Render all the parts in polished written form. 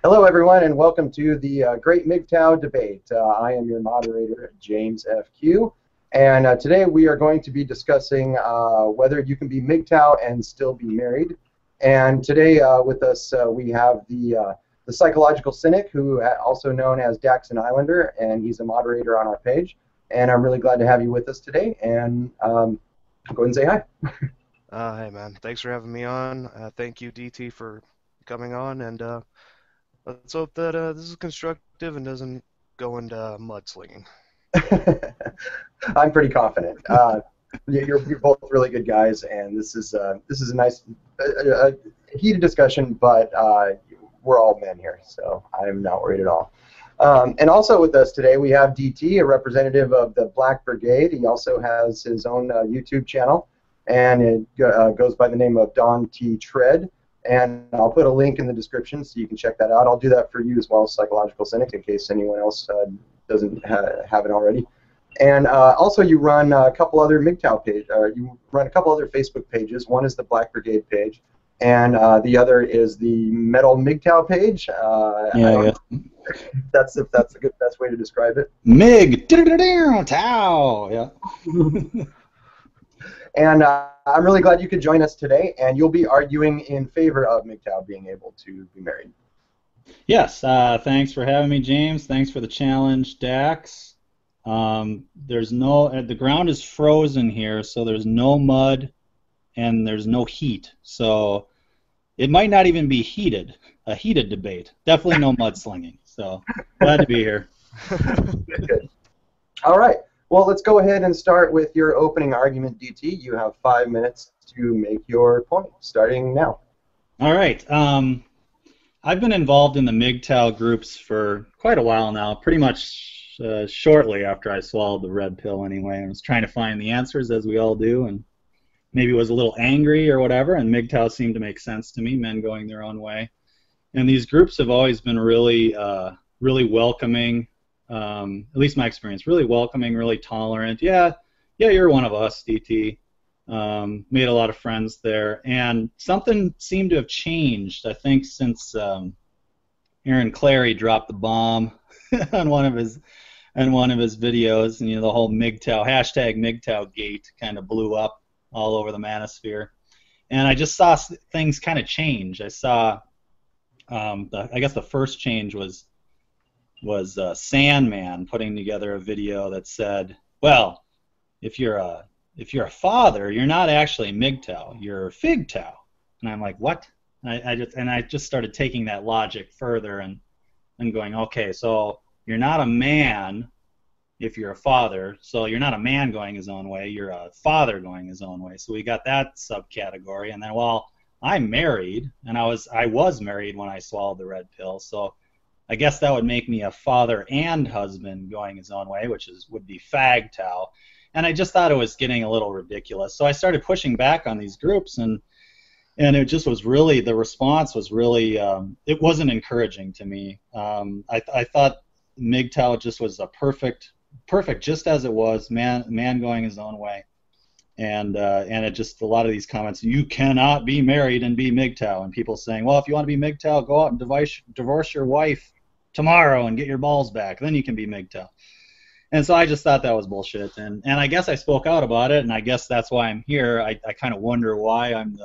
Hello, everyone, and welcome to the Great MGTOW debate. I am your moderator, James FQ, and today we are going to be discussing whether you can be MGTOW and still be married. And today with us we have the psychological cynic, who also known as Daxon Islander, and he's a moderator on our page. And I'm really glad to have you with us today. And go ahead and say hi. Hey man, thanks for having me on. Thank you, DT, for coming on, and let's hope that this is constructive and doesn't go into mudslinging. I'm pretty confident. You're both really good guys, and this is a nice, heated discussion, but we're all men here, so I'm not worried at all. And also with us today, we have DT, a representative of the Black Brigade. He also has his own YouTube channel, and it goes by the name of Don T. Tread. And I'll put a link in the description so you can check that out. I'll do that for you as well, Psychological Cynic, in case anyone else doesn't have it already. And also, you run a couple other MGTOW pages. You run a couple other Facebook pages. One is the Black Brigade page, and the other is the Metal MGTOW page. Yeah, If that's a good best way to describe it. MIG, Tau, yeah. And I'm really glad you could join us today, and you'll be arguing in favor of MGTOW being able to be married. Yes, thanks for having me, James. Thanks for the challenge, Dax. The ground is frozen here, so there's no mud and there's no heat. So it might not even be a heated debate. Definitely no mudslinging. So glad to be here. Good. All right. Well, let's go ahead and start with your opening argument, DT. You have 5 minutes to make your point, starting now. All right. I've been involved in the MGTOW groups for quite a while now, pretty much shortly after I swallowed the red pill anyway. I was trying to find the answers, as we all do, and maybe was a little angry or whatever, and MGTOW seemed to make sense to me, men going their own way. And these groups have always been really, really welcoming. At least my experience, really welcoming, really tolerant. Yeah, you're one of us, DT. Made a lot of friends there, and something seemed to have changed, I think, since Aaron Clary dropped the bomb on one of his videos, and the whole MGTOW #MGTOW gate kind of blew up all over the manosphere, and I just saw things kind of change. I saw, I guess the first change was Sandman putting together a video that said, well, if you're a father, you're not actually MGTOW, you're FIGTOW. And I'm like, what? I just started taking that logic further and going, okay, so you're not a man if you're a father, so you're not a man going his own way, you're a father going his own way. So we got that subcategory, and then, well, I'm married, and I was married when I swallowed the red pill, so I guess that would make me a father and husband going his own way, which would be FAGTOW. And I just thought it was getting a little ridiculous. So I started pushing back on these groups, and it just was really, the response was really, it wasn't encouraging to me. I thought MGTOW just was a perfect just as it was, man going his own way. And it just, a lot of these comments, you cannot be married and be MGTOW, and people saying, well, if you want to be MGTOW, go out and divorce your wife tomorrow and get your balls back, then you can be MGTOW. And so I just thought that was bullshit, and I guess I spoke out about it, and I guess that's why I'm here. I kind of wonder why I'm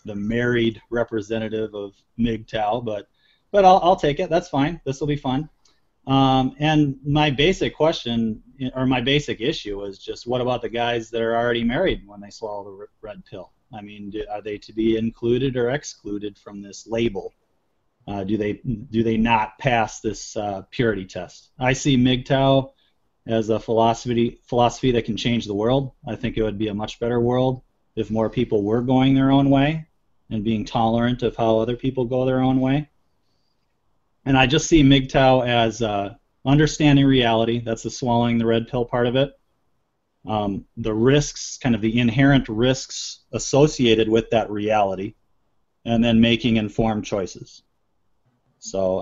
the married representative of MGTOW, but I'll take it. That's fine. This will be fun. And my basic question, or my basic issue, is just, what about the guys that are already married when they swallow the red pill? I mean, are they to be included or excluded from this label? Do they not pass this purity test? I see MGTOW as a philosophy that can change the world. I think it would be a much better world if more people were going their own way and being tolerant of how other people go their own way. And I just see MGTOW as understanding reality. That's the swallowing the red pill part of it. The risks, kind of the inherent risks associated with that reality, and then making informed choices. So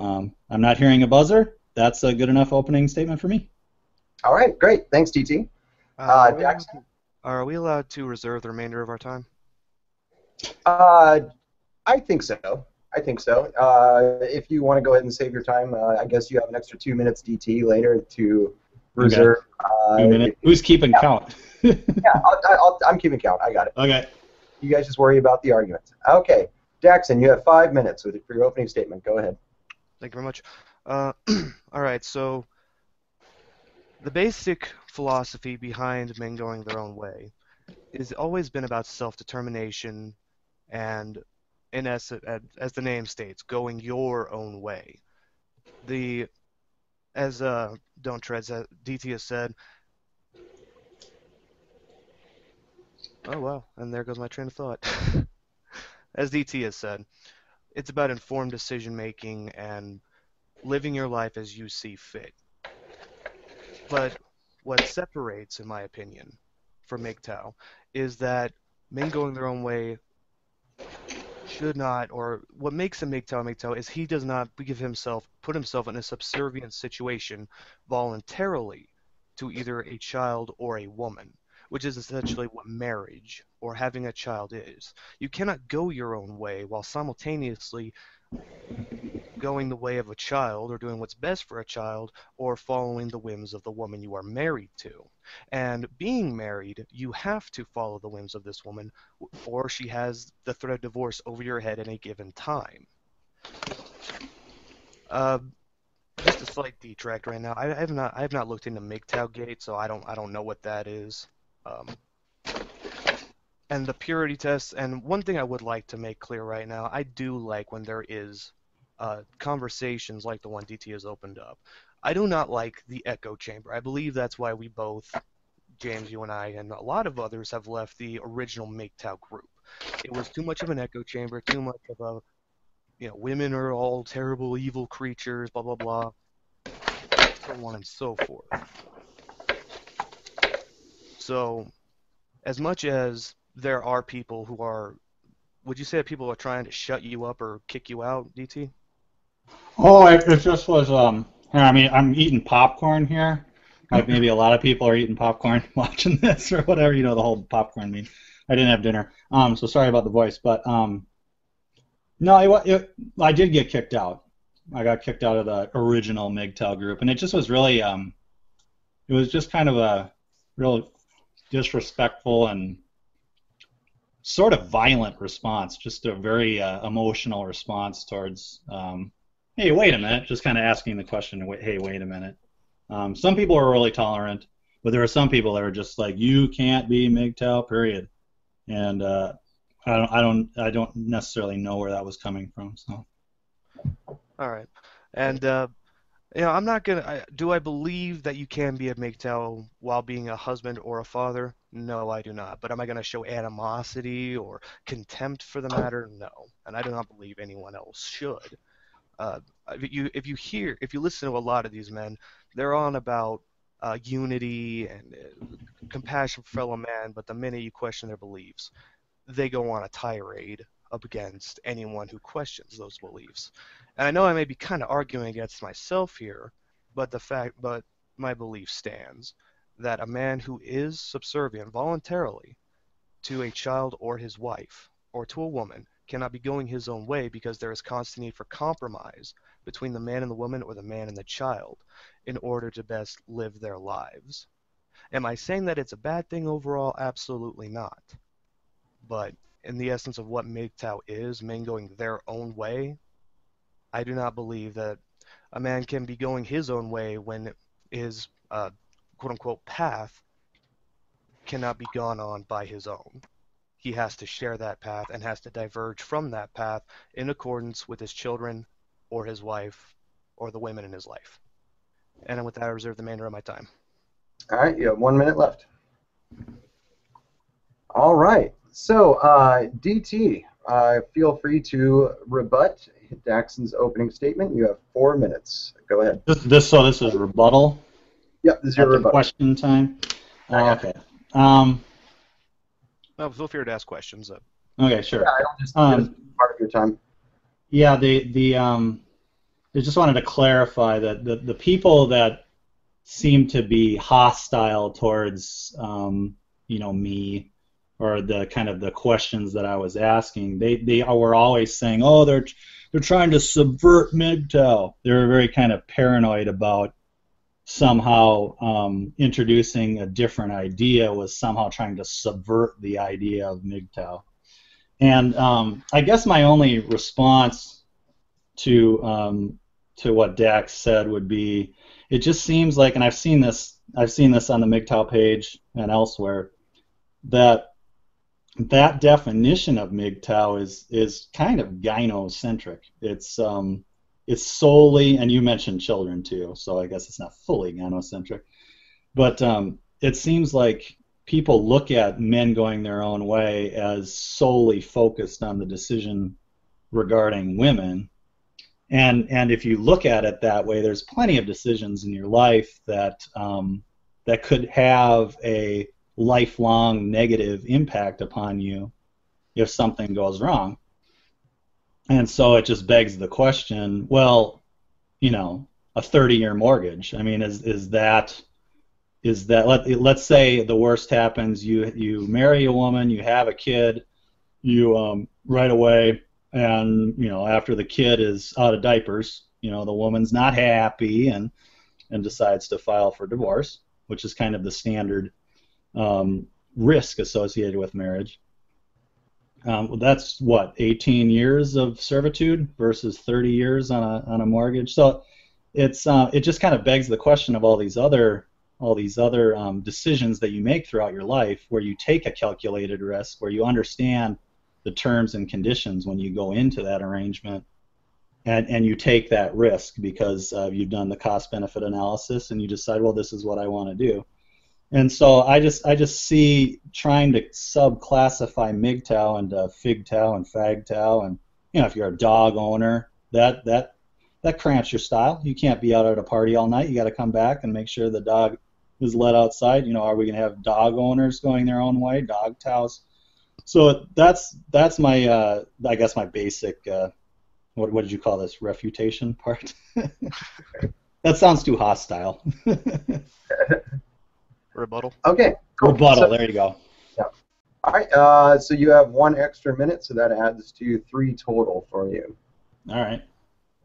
I'm not hearing a buzzer. That's a good enough opening statement for me. All right, great. Thanks, DT. Jackson? Are we allowed to reserve the remainder of our time? I think so. I think so. If you want to go ahead and save your time, I guess you have an extra 2 minutes DT later to reserve. Okay. 2 minutes. Who's keeping count? Yeah, I'm keeping count. I got it. Okay. You guys just worry about the arguments. Okay, Jackson, you have 5 minutes for your opening statement. Go ahead. Thank you very much. All right, so the basic philosophy behind men going their own way has always been about self-determination and, in essence, as the name states, going your own way. As Don't Treads, DT has said, oh wow, and there goes my train of thought. As DT has said, it's about informed decision making and living your life as you see fit. But what separates, in my opinion, from MGTOW is that men going their own way should not, or what makes a MGTOW is he does not put himself in a subservient situation voluntarily to either a child or a woman, which is essentially what marriage or having a child is. You cannot go your own way while simultaneously going the way of a child or doing what's best for a child or following the whims of the woman you are married to. And being married, you have to follow the whims of this woman or she has the threat of divorce over your head at a given time. Just a slight detract right now. I have not looked into MGTOW Gate, so I don't know what that is. And the purity test, and one thing I would like to make clear right now, I do like when there is conversations like the one DT has opened up. I do not like the echo chamber. I believe that's why we both, James, you and I, and a lot of others have left the original MGTOW group. It was too much of an echo chamber, too much of a, women are all terrible, evil creatures, blah, blah, blah, so on and so forth. So, as much as there are people who are, would you say that people are trying to shut you up or kick you out, DT? Oh, it just was, I mean, I'm eating popcorn here. Like maybe a lot of people are eating popcorn watching this or whatever, the whole popcorn meme. I didn't have dinner, so sorry about the voice, but no, I did get kicked out. I got kicked out of the original MGTOW group, and it just was really, it was just kind of a real disrespectful and sort of violent response, just a very emotional response towards, hey, wait a minute, just kind of asking the question, hey, wait a minute. Some people are really tolerant, but there are some people that are just like, you can't be MGTOW, period. And I don't necessarily know where that was coming from. So. All right, and I'm not gonna. Do I believe that you can be a MGTOW while being a husband or a father? No, I do not. But am I gonna show animosity or contempt for the matter? No, and I do not believe anyone else should. If you listen to a lot of these men, they're on about unity and compassion for fellow man, but the minute you question their beliefs, they go on a tirade up against anyone who questions those beliefs. And I know I may be kind of arguing against myself here, but my belief stands that a man who is subservient voluntarily to a child or his wife or to a woman cannot be going his own way because there is constant need for compromise between the man and the woman or the man and the child in order to best live their lives. Am I saying that it's a bad thing overall? Absolutely not. But in the essence of what MGTOW is, men going their own way, I do not believe that a man can be going his own way when his quote-unquote path cannot be gone on by his own. He has to share that path and has to diverge from that path in accordance with his children or his wife or the women in his life. And with that, I reserve the remainder of my time. All right, you have 1 minute left. All right, so DT, feel free to rebut Daxon's opening statement. You have 4 minutes. Go ahead. This is rebuttal? Yep, this is your rebuttal. Question time? Okay. No, feel free to ask questions. Okay, sure. Yeah, I don't just part of your time. Yeah, I just wanted to clarify that the people that seem to be hostile towards, me or the kind of the questions that I was asking, they were always saying, oh, they're trying to subvert MGTOW. They were very kind of paranoid about somehow introducing a different idea was somehow trying to subvert the idea of MGTOW. And I guess my only response to what Dax said would be, it just seems like, and I've seen this on the MGTOW page and elsewhere, that definition of MGTOW is kind of gynocentric. It's solely, and you mentioned children too, so I guess it's not fully gynocentric, but it seems like people look at men going their own way as solely focused on the decision regarding women. And if you look at it that way, there's plenty of decisions in your life that that could have a lifelong negative impact upon you if something goes wrong. And so it just begs the question, well, you know, a 30-year mortgage. I mean, is that let's say the worst happens, you marry a woman, you have a kid, you right away, and you know, after the kid is out of diapers, you know, the woman's not happy and decides to file for divorce, which is kind of the standard risk associated with marriage. That's what, 18 years of servitude versus 30 years on a mortgage. So it just kind of begs the question of all these other decisions that you make throughout your life, where you take a calculated risk, where you understand the terms and conditions when you go into that arrangement, and you take that risk because you've done the cost-benefit analysis and you decide, well, this is what I want to do. And so I just see trying to subclassify MGTOW into FIGTOW and FAGTOW, and you know, if you're a dog owner, that cramps your style. You can't be out at a party all night. You got to come back and make sure the dog is let outside. You know, are we going to have dog owners going their own way, dog tows? So that's my I guess my basic what did you call this, refutation part? That sounds too hostile. Rebuttal. Okay, cool. Rebuttal, there you go. Yeah. All right, so you have 1 extra minute, so that adds to 3 total for you. All right.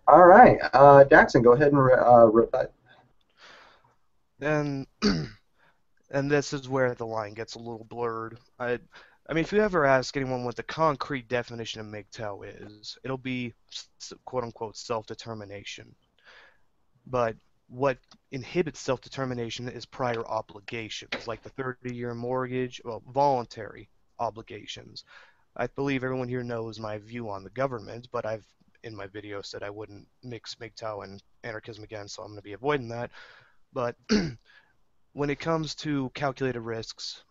All right, Daxon, go ahead and rebut. And and this is where the line gets a little blurred. I mean, if you ever ask anyone what the concrete definition of MGTOW is, it'll be quote-unquote self-determination. But what inhibits self-determination is prior obligations, like the 30-year mortgage, well, voluntary obligations. I believe everyone here knows my view on the government, but I've, in my video, said I wouldn't mix MGTOW and anarchism again, so I'm going to be avoiding that. But when it comes to calculated risks,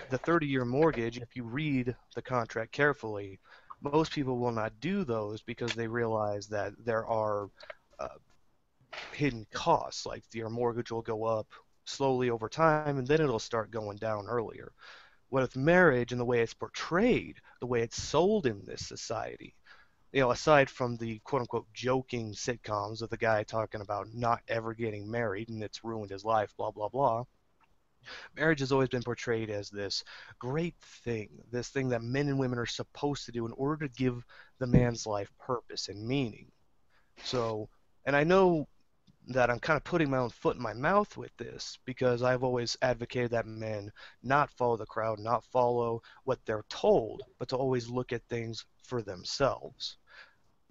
the 30-year mortgage, if you read the contract carefully, most people will not do those because they realize that there are hidden costs, like your mortgage will go up slowly over time and then it'll start going down earlier. With marriage and the way it's portrayed, the way it's sold in this society, you know, aside from the quote-unquote joking sitcoms of the guy talking about not ever getting married and it's ruined his life, blah, blah, blah, marriage has always been portrayed as this great thing, this thing that men and women are supposed to do in order to give the man's life purpose and meaning. So, and I know that I'm kind of putting my own foot in my mouth with this because I've always advocated that men not follow the crowd, not follow what they're told, but to always look at things for themselves.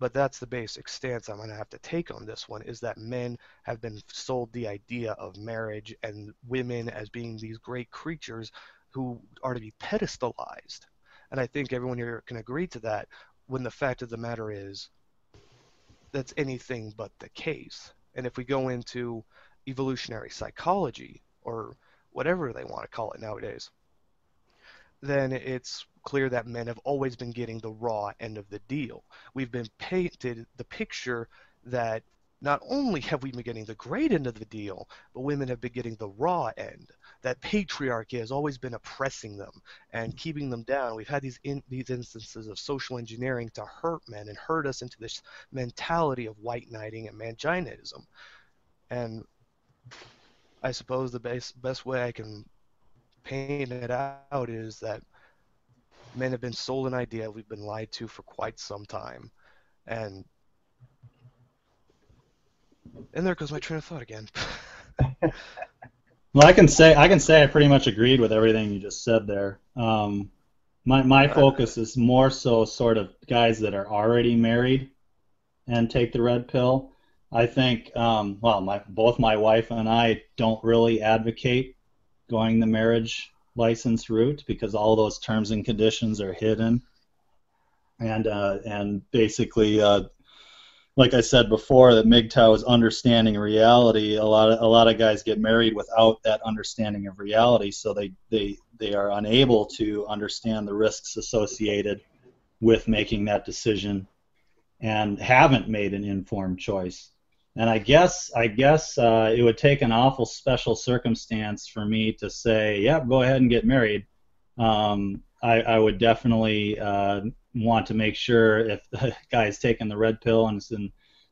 But that's the basic stance I'm going to have to take on this one, is that men have been sold the idea of marriage and women as being these great creatures who are to be pedestalized. And I think everyone here can agree to that, when the fact of the matter is that's anything but the case. And if we go into evolutionary psychology, or whatever they want to call it nowadays, then it's clear that men have always been getting the raw end of the deal. We've been painted the picture that not only have we been getting the great end of the deal, but women have been getting the raw end. That patriarchy has always been oppressing them and keeping them down. We've had these instances of social engineering to hurt men and hurt us into this mentality of white knighting and manginism. And I suppose the best way I can paint it out is that Men have been sold an idea we've been lied to for quite some time, and there goes my train of thought again. Well, I can say I pretty much agreed with everything you just said there. My focus is more so sort of guys that are already married and take the red pill. I think, well, both my wife and I don't really advocate going the marriage license route because all those terms and conditions are hidden, and basically, like I said before, that MGTOW is understanding reality. A lot of guys get married without that understanding of reality, so they are unable to understand the risks associated with making that decision and haven't made an informed choice. And I guess it would take an awful special circumstance for me to say, yep, go ahead and get married. I would definitely want to make sure if the guy is taking the red pill and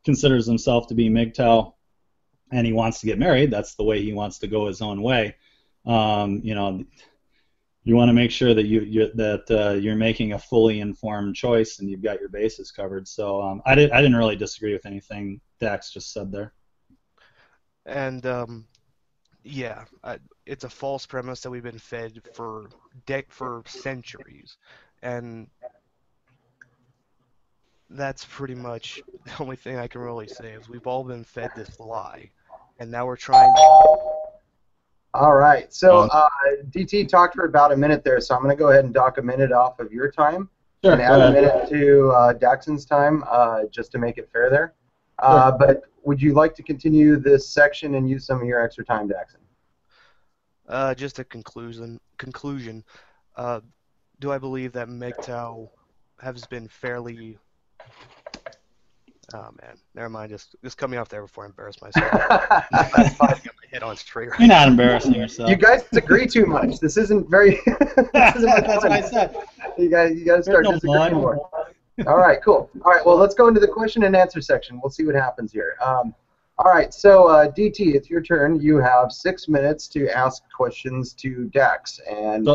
considers himself to be MGTOW and he wants to get married, that's the way he wants to go his own way. You want to make sure that you're making a fully informed choice and you've got your bases covered. So I didn't really disagree with anything Dax just said there. And yeah, it's a false premise that we've been fed for centuries, and that's pretty much the only thing I can really say is we've all been fed this lie, and now we're trying to. All right, so DT talked for about a minute there, so I'm going to go ahead and dock a minute off of your time and add a minute to Daxon's time just to make it fair there. But would you like to continue this section and use some of your extra time, Daxon? Just a conclusion. Do I believe that MGTOW has been fairly... Oh man, never mind. Just cut me off there before I embarrass myself. That's fine. Get my head on straight. Right. You're not embarrassing yourself. You guys agree too much. This isn't very. That's what I said. You got to start disagreeing more. All right, cool. All right, well, let's go into the question and answer section. We'll see what happens here. All right, so DT, it's your turn. You have 6 minutes to ask questions to Dax, and.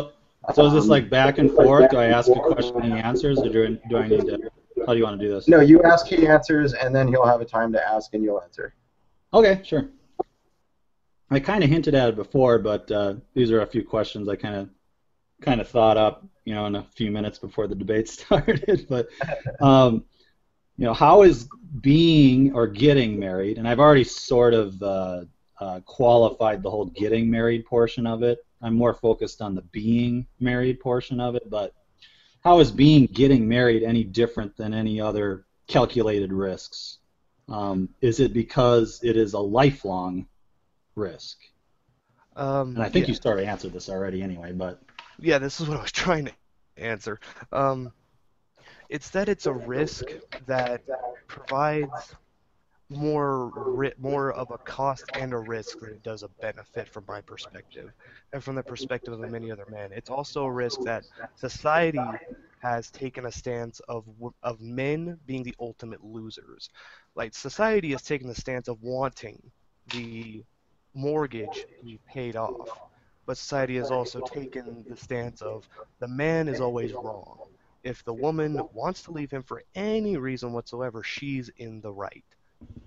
So is this like back and forth? Do I ask a question and he answers, or do I need to? How do you want to do this? No, you ask, he answers, and then he'll have a time to ask, and you'll answer. Okay, sure. I kind of hinted at it before, but these are a few questions I kind of thought up, in a few minutes before the debate started. But how is being or getting married? And I've already sort of qualified the whole getting married portion of it. I'm more focused on the being married portion of it, but how is getting married any different than any other calculated risks? Is it because it is a lifelong risk? And I think you sort of answered this already anyway, but... Yeah, this is what I was trying to answer. It's that it's a risk that provides more of a cost and a risk than it does a benefit from my perspective, and from the perspective of many other men. It's also a risk that society has taken a stance of men being the ultimate losers. Like, society has taken the stance of wanting the mortgage to be paid off, but society has also taken the stance of the man is always wrong. If the woman wants to leave him for any reason whatsoever, she's in the right.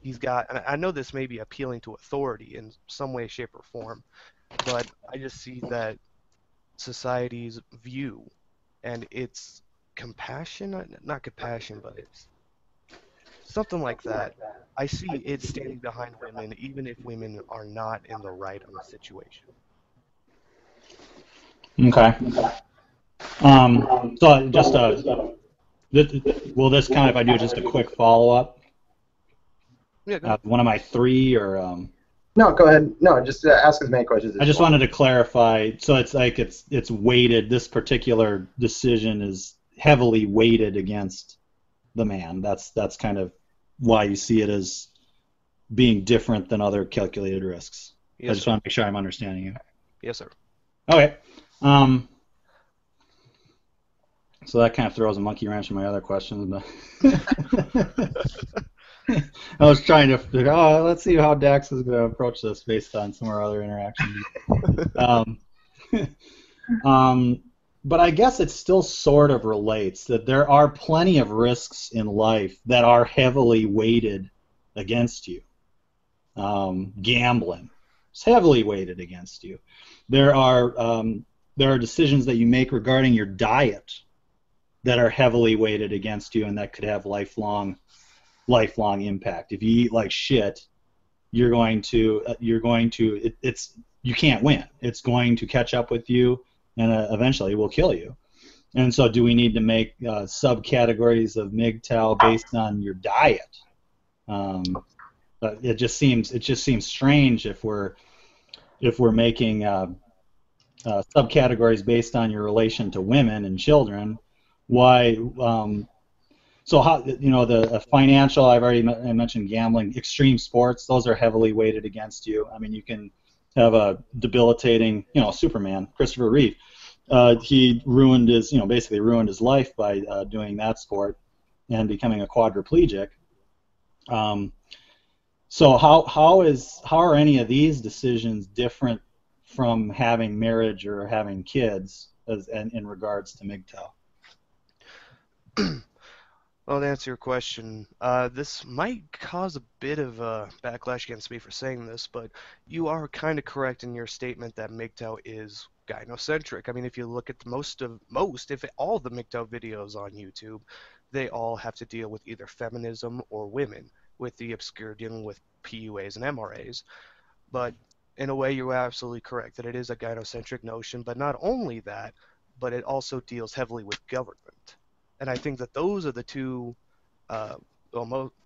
And I know this may be appealing to authority in some way, shape, or form, but I just see that society's view and its compassion, not compassion, but it's something like that. I see it standing behind women, even if women are not in the right on the situation. Okay. So just will this count if I do just a quick follow-up? Yeah, go ahead. One of my three, or No, go ahead. No, just ask as many questions as I just wanted to clarify. So it's like it's weighted. This particular decision is heavily weighted against the man. That's kind of why you see it as being different than other calculated risks. Yes, I just want to make sure I'm understanding you. Yes, sir. Okay. So that kind of throws a monkey wrench in my other questions, but I was trying to figure, let's see how Dax is going to approach this based on some of our other interactions. but I guess it still sort of relates that there are plenty of risks in life that are heavily weighted against you. Gambling is heavily weighted against you. There are decisions that you make regarding your diet that are heavily weighted against you and that could have lifelong impact. If you eat like shit, you can't win. It's going to catch up with you and eventually will kill you. And so do we need to make subcategories of MGTOW based on your diet? But it just seems strange if we're making subcategories based on your relation to women and children. Why? So how, the financial, I mentioned gambling, extreme sports, those are heavily weighted against you. I mean, you can have a debilitating, Superman, Christopher Reeve. He basically ruined his life by doing that sport and becoming a quadriplegic. So how are any of these decisions different from having marriage or having kids in regards to MGTOW? Well, to answer your question, this might cause a bit of a backlash against me for saying this, but you are kind of correct in your statement that MGTOW is gynocentric. I mean, if you look at all the MGTOW videos on YouTube, they all have to deal with either feminism or women, with the obscure dealing with PUAs and MRAs. But in a way, you're absolutely correct that it is a gynocentric notion, but not only that, but it also deals heavily with government. And I think that those are the two,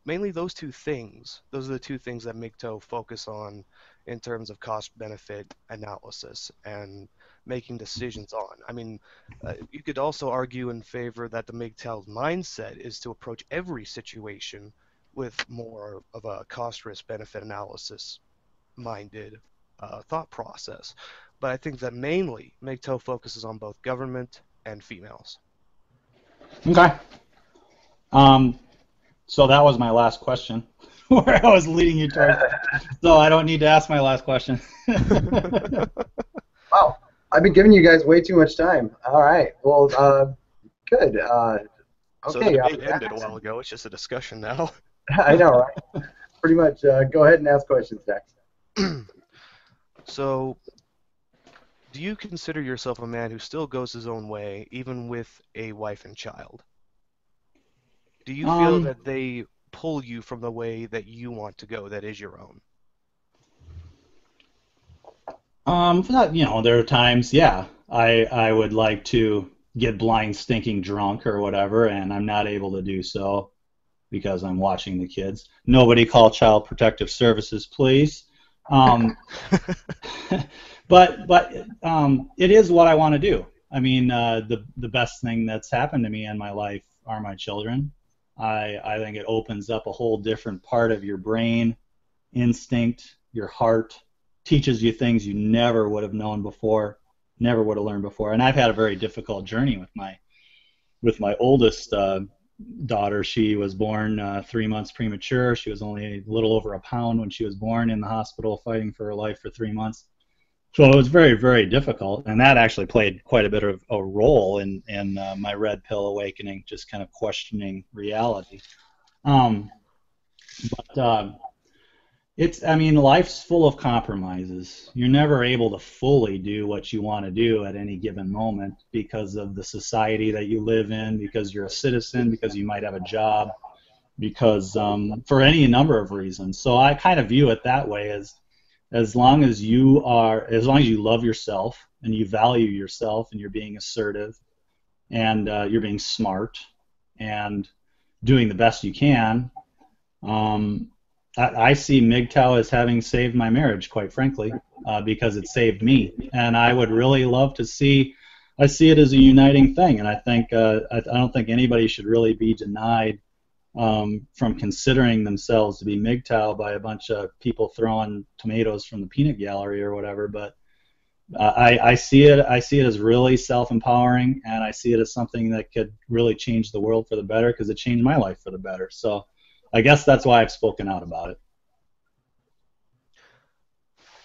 mainly those two things. Those are the two things that MGTOW focus on in terms of cost-benefit analysis and making decisions on. I mean, you could also argue in favor that the MGTOW mindset is to approach every situation with more of a cost-risk-benefit analysis-minded thought process. But I think that mainly MGTOW focuses on both government and females. Okay. So that was my last question, where I was leading you towards. So I don't need to ask my last question. Wow, I've been giving you guys way too much time. All right. Well, good. Okay. So the debate ended a while ago. It's just a discussion now. I know, right? Pretty much. Go ahead and ask questions next. So, do you consider yourself a man who still goes his own way, even with a wife and child? Do you feel that they pull you from the way that you want to go, that is your own? There are times, yeah, I would like to get blind stinking drunk or whatever, and I'm not able to do so because I'm watching the kids. Nobody call Child Protective Services, please. But it is what I want to do. I mean, the best thing that's happened to me in my life are my children. I think it opens up a whole different part of your brain, instinct, your heart, teaches you things you never would have known before, never would have learned before. And I've had a very difficult journey with my oldest daughter. She was born 3 months premature. She was only a little over a pound when she was born, in the hospital fighting for her life for 3 months. So it was very, very difficult, and that actually played quite a bit of a role in my red pill awakening, just kind of questioning reality. Life's full of compromises. You're never able to fully do what you want to do at any given moment because of the society that you live in, because you're a citizen, because you might have a job, because for any number of reasons. So I kind of view it that way, as long as you love yourself and you value yourself and you're being assertive and you're being smart and doing the best you can, I see MGTOW as having saved my marriage, quite frankly, because it saved me. And I would really love to I see it as a uniting thing, and I think I don't think anybody should really be denied from considering themselves to be MGTOW by a bunch of people throwing tomatoes from the peanut gallery or whatever. But I see it as really self-empowering, and I see it as something that could really change the world for the better, because it changed my life for the better. So I guess that's why I've spoken out about it.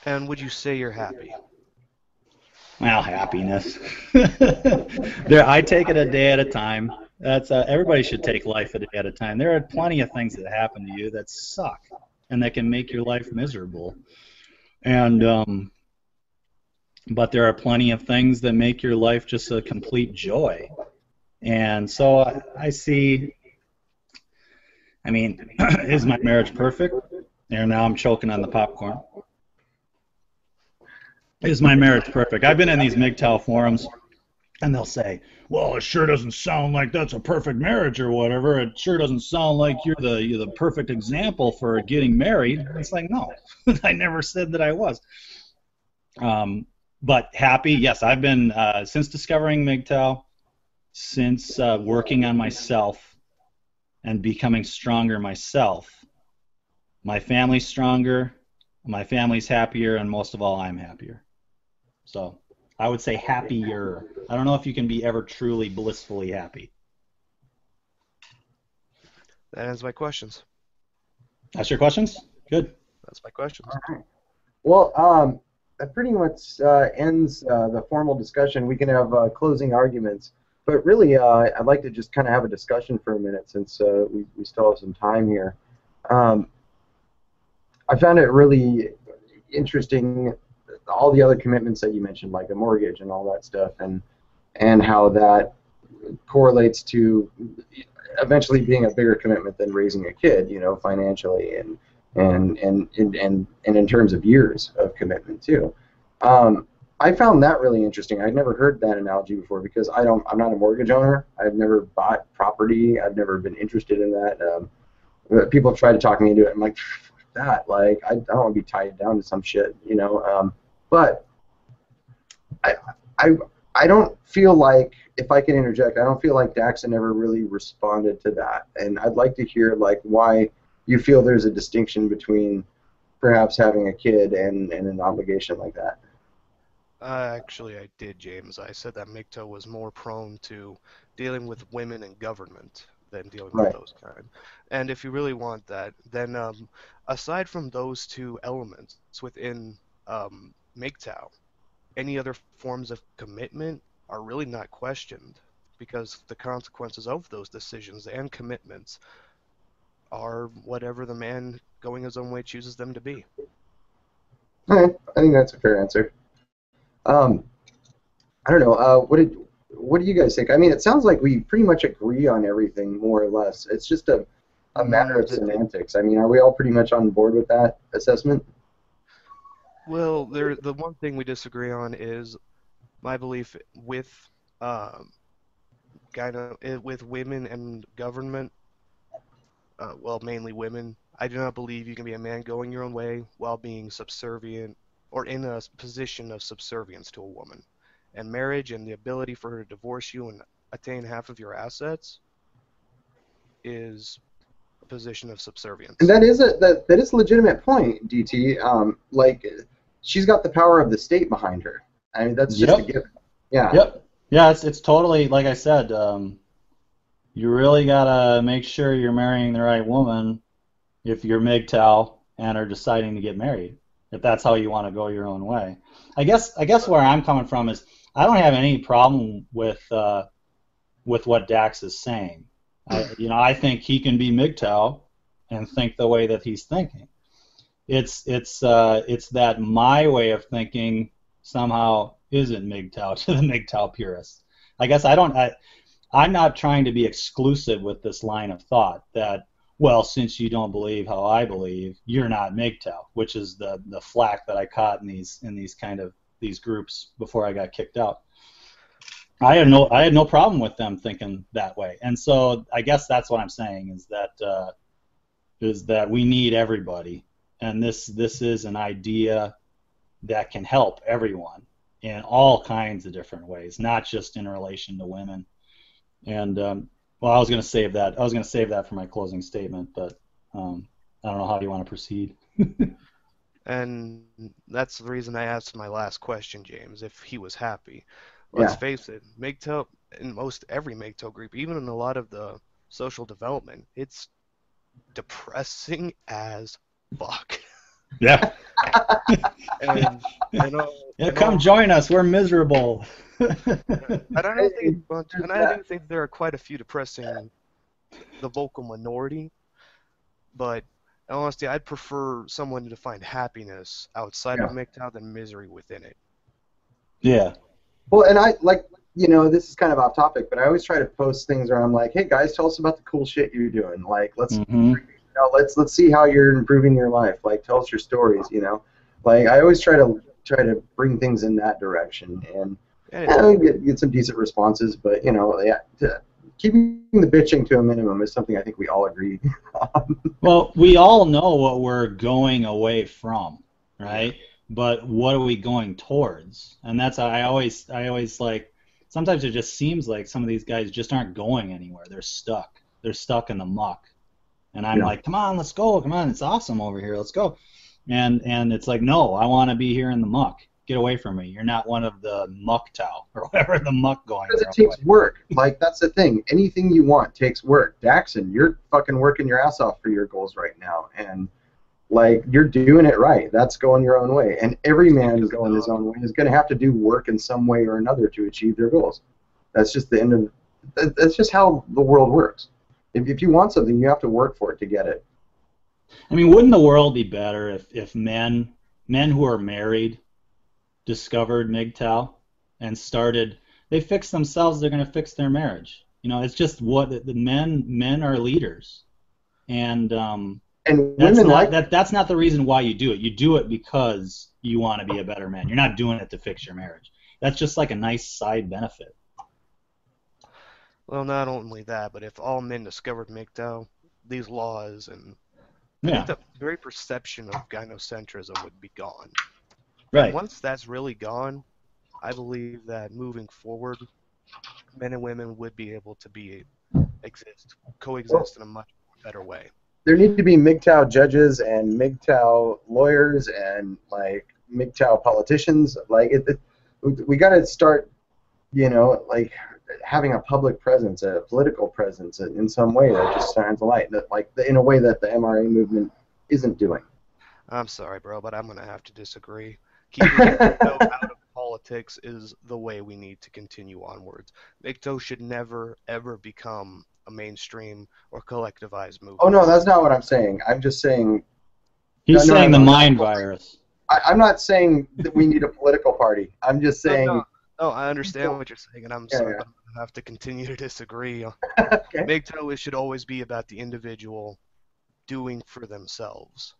And would you say you're happy? Well, happiness. I take it a day at a time. That's everybody should take life a day at a time. There are plenty of things that happen to you that suck and that can make your life miserable. And but there are plenty of things that make your life just a complete joy. And so I see. I mean, is my marriage perfect? And now I'm choking on the popcorn. Is my marriage perfect? I've been in these MGTOW forums, and they'll say, well, it sure doesn't sound like that's a perfect marriage or whatever. It sure doesn't sound like you're the perfect example for getting married. It's like, no, I never said that I was. But happy, yes, I've been, since discovering MGTOW, since working on myself and becoming stronger myself, my family's stronger, my family's happier, and most of all, I'm happier. So I would say happier. I don't know if you can be ever truly blissfully happy. That ends my questions. That's your questions? Good. That's my questions. All right. Well, that pretty much ends the formal discussion. We can have closing arguments. But really, I'd like to just kind of have a discussion for a minute since we still have some time here. I found it really interesting, all the other commitments that you mentioned, like a mortgage and all that stuff, and how that correlates to eventually being a bigger commitment than raising a kid, you know, financially and in terms of years of commitment too. I found that really interesting. I'd never heard that analogy before because I'm not a mortgage owner. I've never bought property. I've never been interested in that. People have tried to talk me into it. I'm like, that, like, I don't want to be tied down to some shit, you know. But I don't feel like, if I can interject, I don't feel like Daxon ever really responded to that. And I'd like to hear, like, why you feel there's a distinction between perhaps having a kid and an obligation like that. Actually, I did, James. I said that MGTOW was more prone to dealing with women in government than dealing with those kind. And if you really want that, then aside from those two elements within MGTOW, any other forms of commitment are really not questioned because the consequences of those decisions and commitments are whatever the man going his own way chooses them to be. Okay, I think that's a fair answer. I don't know. What do you guys think? I mean, it sounds like we pretty much agree on everything, more or less. It's just a matter of semantics. I mean, are we all pretty much on board with that assessment? Well, the one thing we disagree on is my belief with with women and government. Well, mainly women. I do not believe you can be a man going your own way while being subservient or in a position of subservience to a woman. And marriage and the ability for her to divorce you and attain half of your assets is a position of subservience. And that is a legitimate point, DT. Like, she's got the power of the state behind her. I mean, that's just a given. Yeah. Yep. Yeah, it's totally, like I said, you really gotta make sure you're marrying the right woman if you're MGTOW and are deciding to get married, if that's how you want to go your own way. I guess where I'm coming from is I don't have any problem with what Dax is saying. I think he can be MGTOW and think the way that he's thinking. It's that my way of thinking somehow isn't MGTOW to the MGTOW purists. I guess I'm not trying to be exclusive with this line of thought that, well, since you don't believe how I believe, you're not MGTOW, which is the flack that I caught in these groups before I got kicked out. I had no problem with them thinking that way, and so I guess that's what I'm saying is that we need everybody, and this is an idea that can help everyone in all kinds of different ways, not just in relation to women. And well, I was going to save that. I was going to save that for my closing statement, but I don't know how you want to proceed. And that's the reason I asked my last question, James, if he was happy. Let's face it, MGTOW, in most every MGTOW group, even in a lot of the social development, it's depressing as fuck. Yeah, And Yeah, come join us. We're miserable. and I do think there are quite a few depressing the vocal minority, but honestly, I'd prefer someone to find happiness outside of MGTOW than misery within it. Yeah. Well, and I like, this is kind of off topic, but I always try to post things where I'm like, hey guys, tell us about the cool shit you're doing. Like, let's see how you're improving your life. Like, tell us your stories. Like I always try to bring things in that direction, and get some decent responses. But keeping the bitching to a minimum is something I think we all agree on. Well, we all know what we're going away from, right? But what are we going towards? And that's I always like. Sometimes it just seems like some of these guys just aren't going anywhere. They're stuck. They're stuck in the muck. And I'm like, come on, let's go. Come on, it's awesome over here. Let's go. And it's like, no, I want to be here in the muck. Get away from me. You're not one of the MGTOW or whatever the muck going. Because it takes work. Like, that's the thing. Anything you want takes work. Daxon, you're fucking working your ass off for your goals right now. And, like, you're doing it right. That's going your own way. And every man who's going his own way is going to have to do work in some way or another to achieve their goals. That's just the end of. That's just how the world works. If you want something, you have to work for it to get it. I mean, wouldn't the world be better if men who are married discovered MGTOW and started? They fix themselves. They're going to fix their marriage. It's just what the men are leaders, and women that's not the reason why you do it. You do it because you want to be a better man. You're not doing it to fix your marriage. That's just like a nice side benefit. Well, not only that, but if all men discovered MGTOW, these laws and I think the very perception of gynocentrism would be gone. Right. And once that's really gone, I believe that moving forward, men and women would be able to coexist in a much better way. There need to be MGTOW judges and MGTOW lawyers and like MGTOW politicians. Like we got to start, like having a public presence, a political presence in some way that just shines a light, that in a way that the MRA movement isn't doing. I'm sorry, bro, but I'm gonna have to disagree. Keeping MGTOW out of politics is the way we need to continue onwards. MGTOW should never ever become a mainstream or collectivized movement. Oh no, that's not what I'm saying. I'm just saying. He's saying the mind virus. I'm not saying that we need a political party. I'm just saying. No, I understand what you're saying, and I'm sorry, but I'm gonna have to continue to disagree. Okay. MGTOW should always be about the individual doing for themselves.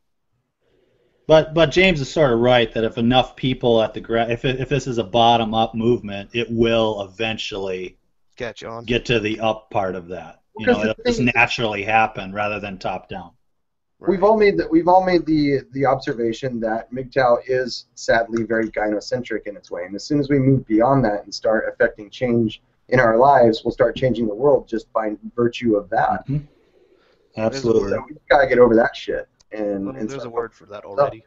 But James is sort of right that if enough people at the if this is a bottom-up movement, it will eventually catch on. Get to the up part of that. It'll just naturally happen rather than top-down. Right. We've all made the observation that MGTOW is sadly very gynocentric in its way, and as soon as we move beyond that and start affecting change in our lives, we'll start changing the world just by virtue of that. Mm-hmm. Absolutely. So we gotta get over that shit. And there's a word for that already.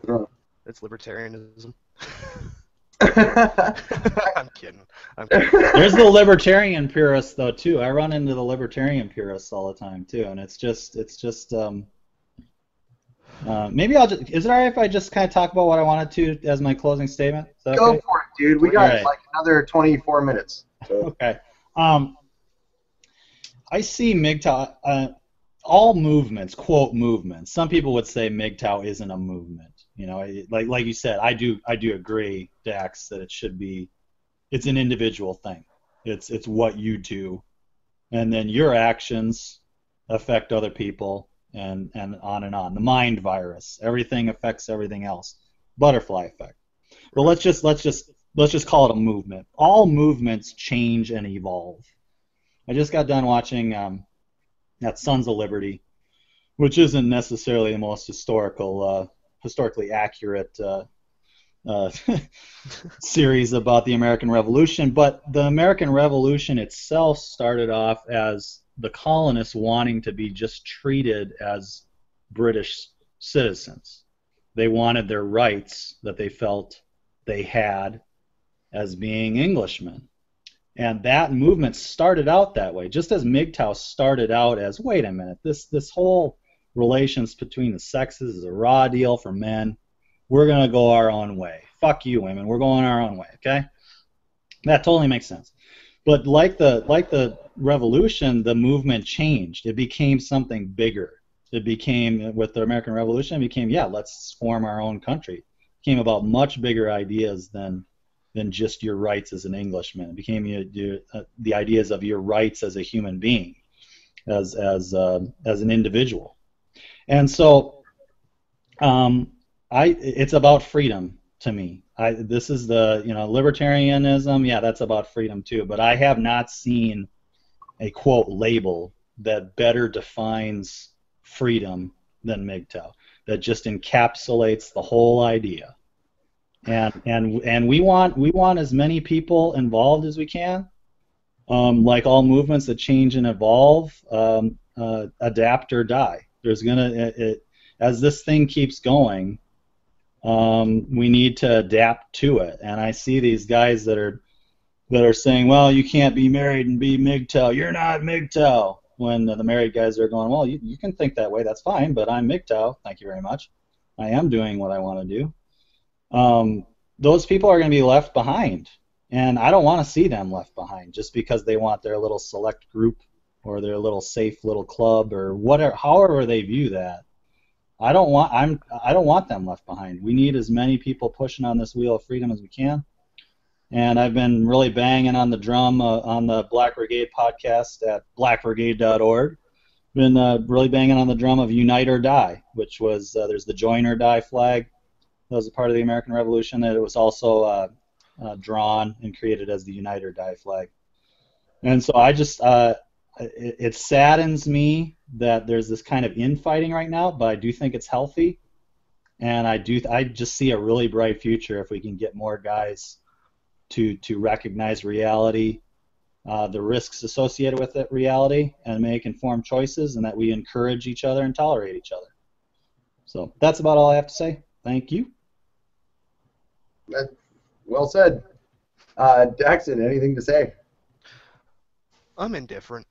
Oh. It's libertarianism. I'm kidding. There's the libertarian purists though too. I run into the libertarian purists all the time too, and it's just maybe I'll just. Is it alright if I just kind of talk about what I wanted to as my closing statement? Go for it, dude. We got like another 24 minutes. So. Okay. I see MGTOW. All movements, quote movements. Some people would say MGTOW isn't a movement. Like you said, I do agree, Dax, that it should be. It's an individual thing. It's what you do, and then your actions affect other people, and on and on. The mind virus. Everything affects everything else. Butterfly effect. Well, let's just call it a movement. All movements change and evolve. I just got done watching that Sons of Liberty, which isn't necessarily the most historically accurate series about the American Revolution, but the American Revolution itself started off as the colonists wanting to be just treated as British citizens. They wanted their rights that they felt they had as being Englishmen. And that movement started out that way, just as MGTOW started out as, wait a minute, this whole relations between the sexes is a raw deal for men. We're going to go our own way. Fuck you, women. We're going our own way, okay? That totally makes sense. But like the revolution, the movement changed. It became something bigger. It became, with the American Revolution, it became, yeah, let's form our own country. It became about much bigger ideas than just your rights as an Englishman. It became the ideas of your rights as a human being, as an individual. And so it's about freedom to me. This is the, libertarianism, yeah, that's about freedom too, but I have not seen a quote label that better defines freedom than MGTOW, that just encapsulates the whole idea. And we want as many people involved as we can. Like all movements that change and evolve, adapt or die. There's as this thing keeps going, we need to adapt to it. And I see these guys that are saying, well, you can't be married and be MGTOW. You're not MGTOW. When the married guys are going, well, you can think that way. That's fine, but I'm MGTOW. Thank you very much. I am doing what I want to do. Those people are going to be left behind. And I don't want to see them left behind just because they want their little select group or their little safe little club or whatever, however they view that. I don't want them left behind. We need as many people pushing on this wheel of freedom as we can. And I've been really banging on the drum on the Black Brigade podcast at blackbrigade.org. Been really banging on the drum of Unite or Die, which was there's the Join or Die flag. That was a part of the American Revolution. That it was also drawn and created as the Unite or Die flag. And so I just it saddens me that there's this kind of infighting right now, but I do think it's healthy, and I just see a really bright future if we can get more guys to recognize reality, the risks associated with that reality, and make informed choices, and that we encourage each other and tolerate each other. So that's about all I have to say. Thank you. Well said. Daxon, anything to say? I'm indifferent.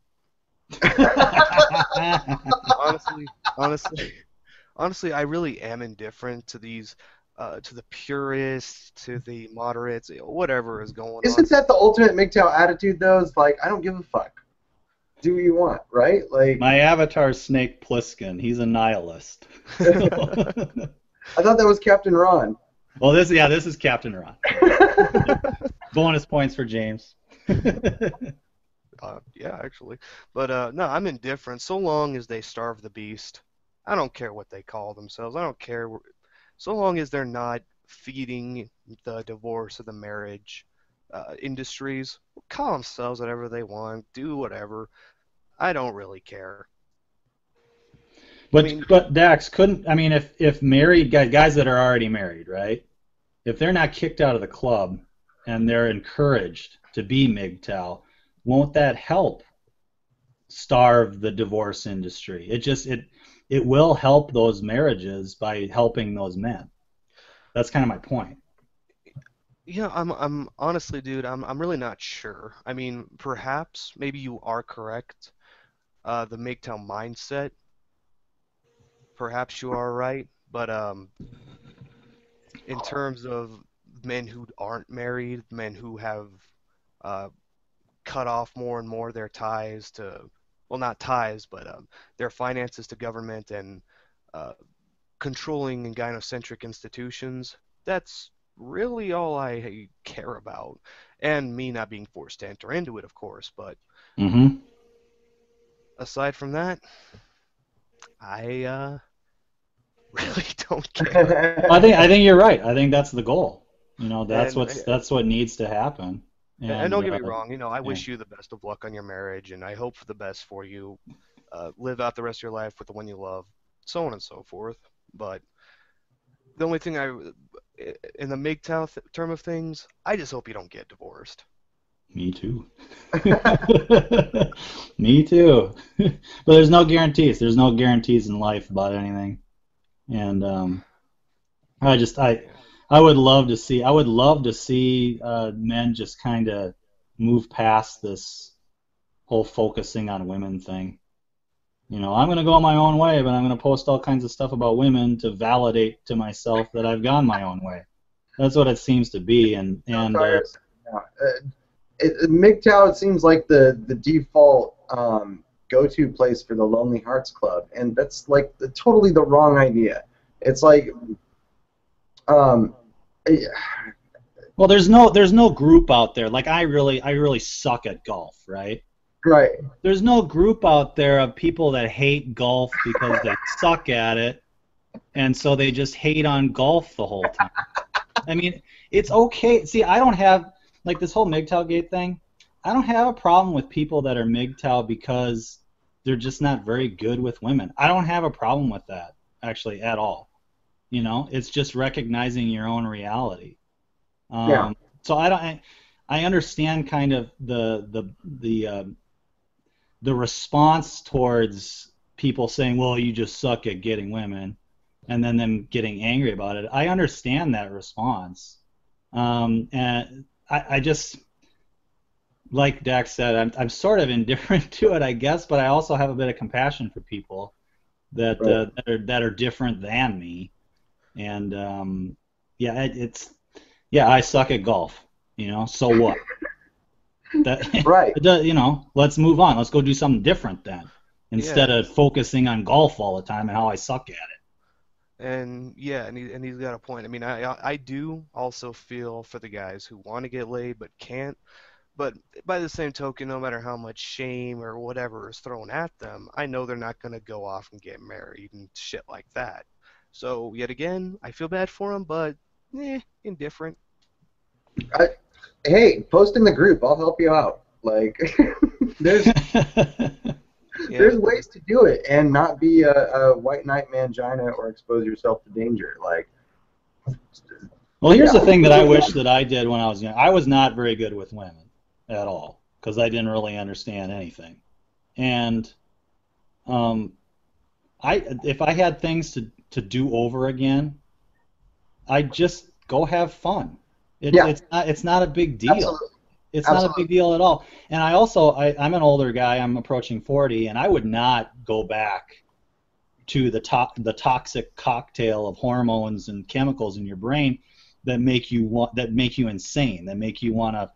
honestly, I really am indifferent to these, to the purists, to the moderates, whatever is going on. Isn't that the ultimate MGTOW attitude, though? It's like, I don't give a fuck. Do what you want, right? Like, my avatar's Snake Plissken. He's a nihilist. I thought that was Captain Ron. Well, this is Captain Ron. Bonus points for James. Yeah, actually. But no, I'm indifferent. So long as they starve the beast, I don't care what they call themselves. I don't care. So long as they're not feeding the divorce or the marriage industries, call themselves whatever they want, do whatever. I don't really care. But Dax, if married guys that are already married, right? If they're not kicked out of the club and they're encouraged to be MGTOW, won't that help starve the divorce industry? It will help those marriages by helping those men. That's kind of my point. Yeah, I'm honestly, dude, I'm really not sure. I mean, perhaps maybe you are correct. The MGTOW mindset, perhaps you are right, but in terms of men who aren't married, men who have cut off more and more their ties to, well, not ties, but their finances to government and controlling and gynocentric institutions, that's really all I care about. And me not being forced to enter into it, of course, but aside from that, I really don't care. I think you're right. I think that's the goal. That's what needs to happen. And don't get me wrong, I wish you the best of luck on your marriage, and I hope for the best for you. Live out the rest of your life with the one you love, so on and so forth. But the only thing in the MGTOW term of things, I just hope you don't get divorced. Me too. Me too. But there's no guarantees. There's no guarantees in life about anything. And I would love to see men just kind of move past this whole focusing on women thing. I'm going to go my own way, but I'm going to post all kinds of stuff about women to validate to myself that I've gone my own way. That's what it seems to be, MGTOW, it seems like the default go-to place for the Lonely Hearts Club, and that's like totally the wrong idea. It's like, well, there's no group out there. Like I really suck at golf, right? Right. There's no group out there of people that hate golf because they suck at it, and so they just hate on golf the whole time. I mean, it's okay. See, I don't have, like, this whole MGTOW gate thing, I don't have a problem with people that are MGTOW because they're just not very good with women. I don't have a problem with that, actually, at all. It's just recognizing your own reality. Yeah. So I understand kind of the response towards people saying, well, you just suck at getting women, and then them getting angry about it. I understand that response. And I just, like Dax said, I'm sort of indifferent to it, I guess, but I also have a bit of compassion for people that that are different than me. And I suck at golf. So what? Right. Let's move on. Let's go do something different then, instead of focusing on golf all the time and how I suck at it. And he's got a point. I mean, I do also feel for the guys who want to get laid but can't. But by the same token, no matter how much shame or whatever is thrown at them, I know they're not going to go off and get married and shit like that. So yet again, I feel bad for them, but indifferent. Hey, post in the group. I'll help you out. Like, there's ways to do it and not be a white knight mangina or expose yourself to danger. Like, well, here's the thing that I wish that I did when I was young. I was not very good with women at all because I didn't really understand anything. And if I had things to do over again, I'd just go have fun. It's not a big deal. Absolutely. It's not a big deal at all. And I'm an older guy. I'm approaching 40, and I would not go back to the toxic cocktail of hormones and chemicals in your brain that make you insane, that make you want to,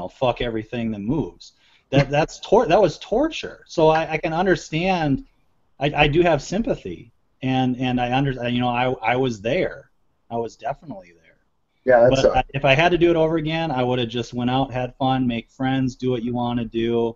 fuck everything that moves. That was torture. So I can understand. I do have sympathy, and I was there. I was definitely there. Yeah, but if I had to do it over again, I would have just went out, had fun, make friends, do what you want to do,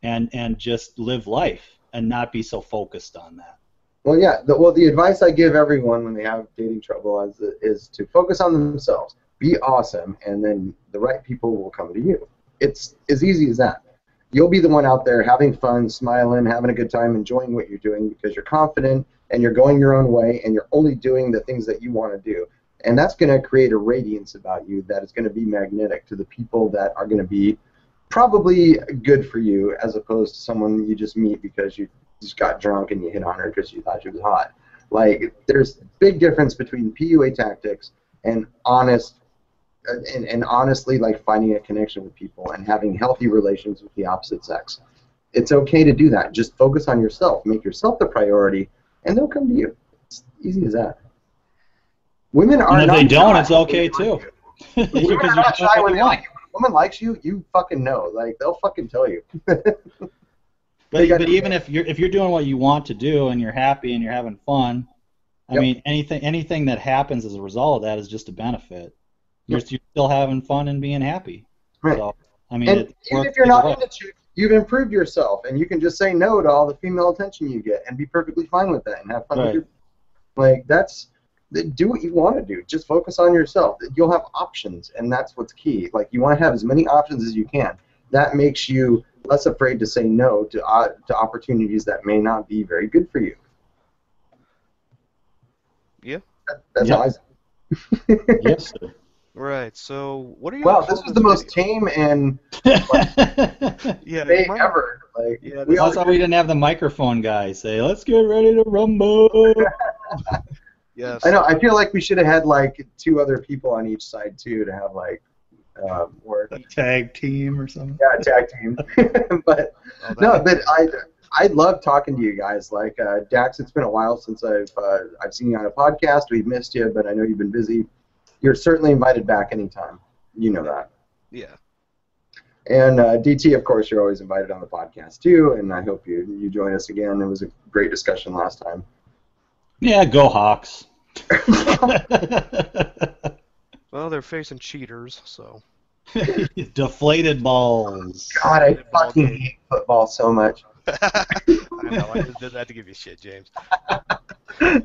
and just live life and not be so focused on that. Well, yeah. The advice I give everyone when they have dating trouble is to focus on themselves, be awesome, and then the right people will come to you. It's as easy as that. You'll be the one out there having fun, smiling, having a good time, enjoying what you're doing because you're confident and you're going your own way and you're only doing the things that you want to do. And that's going to create a radiance about you that is going to be magnetic to the people that are going to be probably good for you as opposed to someone you just meet because you just got drunk and you hit on her because you thought she was hot. Like, there's a big difference between PUA tactics and honestly like finding a connection with people and having healthy relations with the opposite sex. It's okay to do that. Just focus on yourself. Make yourself the priority, and they'll come to you. It's easy as that. Women are and if not they don't, shy. it's okay too. Women are not shy when they like you. If a woman likes you, you fucking know. Like, they'll fucking tell you. But even if you're doing what you want to do and you're happy and you're having fun, I mean, anything that happens as a result of that is just a benefit. You're still having fun and being happy. Right. So, I mean, and even if you're not into chicks, you've improved yourself, and you can just say no to all the female attention you get and be perfectly fine with that and have fun with your. Like, do what you want to do. Just focus on yourself. You'll have options, and that's what's key. Like, you want to have as many options as you can. That makes you less afraid to say no to opportunities that may not be very good for you. Yeah. That's how I say. Yes, sir. Right. So, what are your? Well, this was the most tame and day ever. Like, that's why we didn't have the microphone guy say, "Let's get ready to rumble." Yes. I know. I feel like we should have had like 2 other people on each side too to have like work. A tag team or something. Yeah, a tag team. But no, but I love talking to you guys. Like Dax, it's been a while since I've seen you on a podcast. We've missed you, but I know you've been busy. You're certainly invited back anytime. You know that. Yeah. And DT, of course, you're always invited on the podcast too. And I hope you join us again. It was a great discussion last time. Yeah, go Hawks. Well, they're facing cheaters, so. Deflated balls. God, I fucking hate football so much. I know, I just did that to give you shit, James.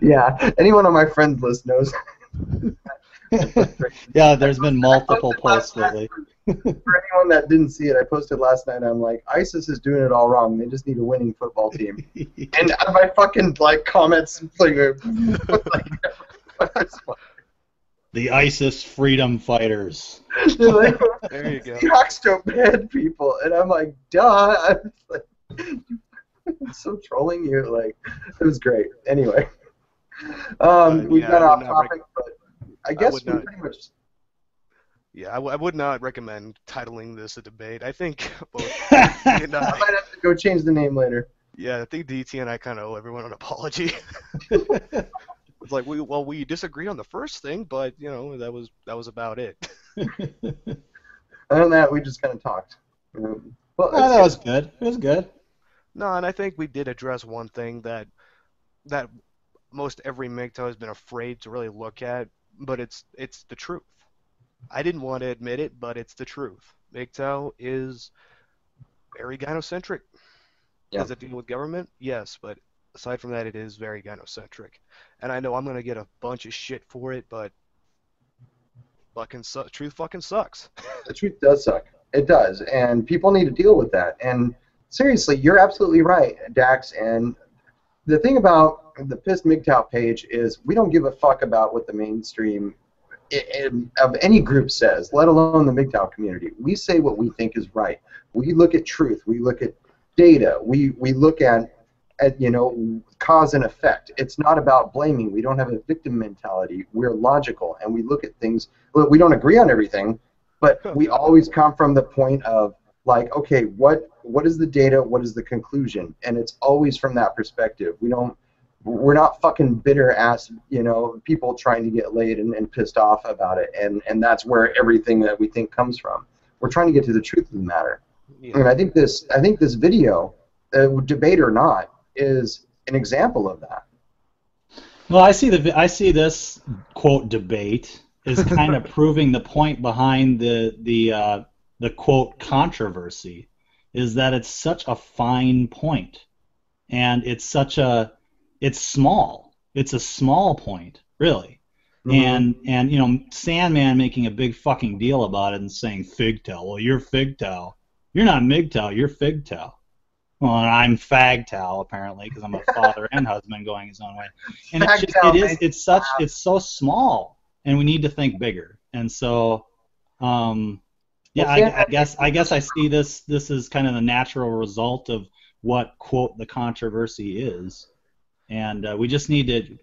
Yeah, anyone on my friends list knows. Yeah, there's been multiple posts lately. For anyone that didn't see it, I posted last night. I'm like, ISIS is doing it all wrong. They just need a winning football team. And out of my fucking comments, The ISIS freedom fighters. They're like, There you go. Seahawks don't ban people, and I'm like, duh. I'm like, I'm so trolling you. Like, it was great. Anyway, we got off topic, but I guess we pretty much. Yeah, I would not recommend titling this a debate. I think both. I might have to go change the name later. Yeah, I think DT and I kind of owe everyone an apology. It's like we disagree on the first thing, but that was about it. Other than that, we just kind of talked. Well, that was good. It was good. No, and I think we did address one thing that most every MGTOW has been afraid to really look at, but it's the truth. I didn't want to admit it, but it's the truth. MGTOW is very gynocentric. Yeah. Does it deal with government? Yes, but aside from that, it is very gynocentric. And I know I'm going to get a bunch of shit for it, but truth fucking sucks. The truth does suck. It does, and people need to deal with that. And seriously, you're absolutely right, Dax. And the thing about the Pissed MGTOW page is we don't give a fuck about what the mainstream of any group says, let alone the MGTOW community. We say what we think is right. We look at truth. We look at data. We look at cause and effect. It's not about blaming. We don't have a victim mentality. We're logical, and we look at things. We don't agree on everything, but we always come from the point of like, okay, what is the data? What is the conclusion? And it's always from that perspective. We're not fucking bitter ass, people trying to get laid and pissed off about it, and that's where everything that we think comes from. We're trying to get to the truth of the matter. Yeah. And I think this video, debate or not, is an example of that. Well, I see this quote debate is kind of proving the point behind the quote controversy, is that it's such a fine point, and it's small. It's a small point, really. Mm-hmm. And Sandman making a big fucking deal about it and saying FigTow. Well, you're FigTow. You're not MGTOW. You're FigTow. Well, and I'm FagTow apparently because I'm a father and husband going his own way. And it's so small, and we need to think bigger. And so, I guess I see this is kind of the natural result of what quote the controversy is. And we just need to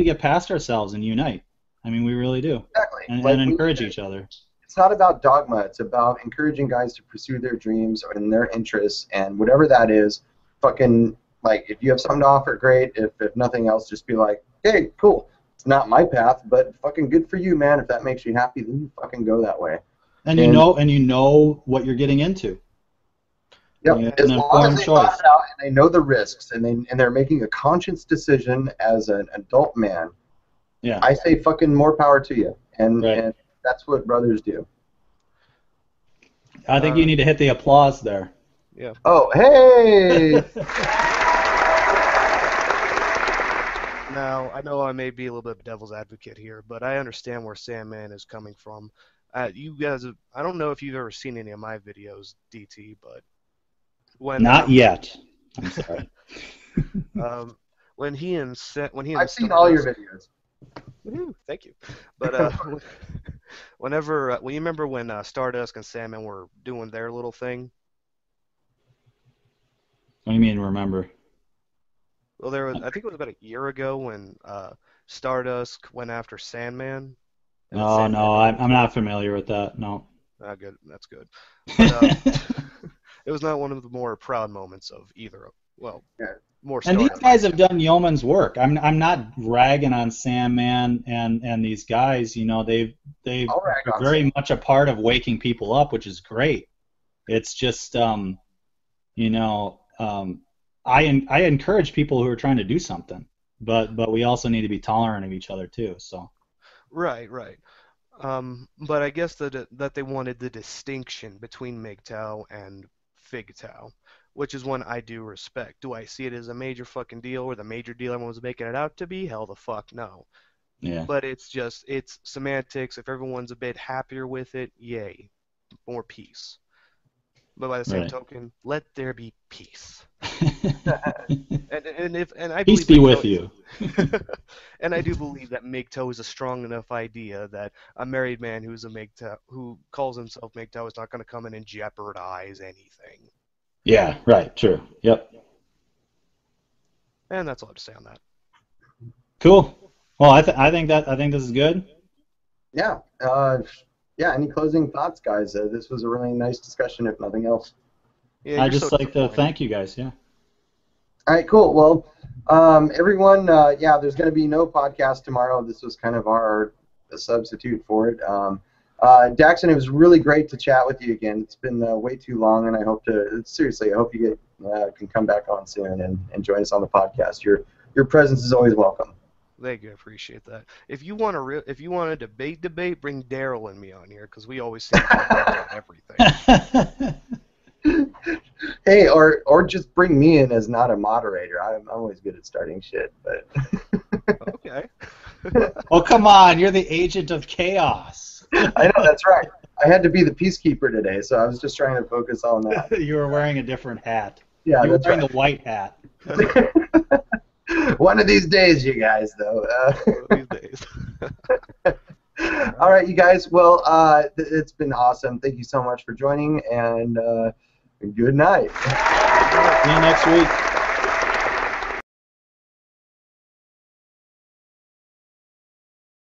get past ourselves and unite. I mean, we really do. Exactly. And encourage each other. It's not about dogma. It's about encouraging guys to pursue their dreams and their interests, and whatever that is, fucking, like, if you have something to offer, great. If nothing else, just be like, hey, cool. It's not my path, but fucking good for you, man. If that makes you happy, then you fucking go that way. And you know what you're getting into. Yep. As long as they thought it out and they know the risks and they're making a conscious decision as an adult man. Yeah. I say fucking more power to you. And that's what brothers do. I think you need to hit the applause there. Yeah. Oh, hey! Now, I know I may be a little bit of a devil's advocate here, but I understand where Sandman is coming from. You guys, I don't know if you've ever seen any of my videos, DT, but not yet. I'm sorry. I've seen all your videos. Woo-hoo, thank you. But when you remember when Stardust and Sandman were doing their little thing? What do you mean, remember? Well, I think it was about a year ago when Stardust went after Sandman. Oh, no, I'm not familiar with that, no. Good, that's good. But, it was not one of the more proud moments of either well, Yeah. more And these startup. guys have done yeoman's work. I'm not ragging on Sandman and these guys. You know, they're I'll rag on very much a part of waking people up, which is great. It's just you know, I encourage people who are trying to do something, but we also need to be tolerant of each other too. So Right, right. But I guess that they wanted the distinction between MGTOW and FIGTOW, which is one I do respect. Do I see it as a major fucking deal or the major deal everyone was making it out to be? Hell the fuck no. yeah, But it's semantics. If everyone's a bit happier with it, yay, more peace. But by the same right. token, let there be peace. And I Peace believe be MGTOW with is, you. and I do believe that MGTOW is a strong enough idea that a married man who calls himself MGTOW is not going to come in and jeopardize anything. Yeah, right, true. Yep. And that's all I have to say on that. Cool. Well, I think this is good. Yeah. Yeah. Any closing thoughts, guys? This was a really nice discussion, if nothing else. Yeah, I you're just so like to disappointed. thank you guys. Yeah. All right, cool. Well, everyone, yeah, there's going to be no podcast tomorrow. This was kind of our substitute for it. Daxon, it was really great to chat with you again. It's been way too long, and I hope seriously, I hope you can come back on soon and join us on the podcast. Your presence is always welcome. Thank you, I appreciate that. If you want to debate, bring Daryl and me on here because we always seem to agree on everything. Hey, or just bring me in as not a moderator. I'm always good at starting shit, but. Okay. Well, come on, you're the agent of chaos. I know, that's right. I had to be the peacekeeper today, so I was just trying to focus on that. You were wearing a different hat. Yeah, you were that's wearing right. the white hat. One of these days, you guys, though. These days. All right, you guys. Well, it's been awesome. Thank you so much for joining, and good night. See you next week.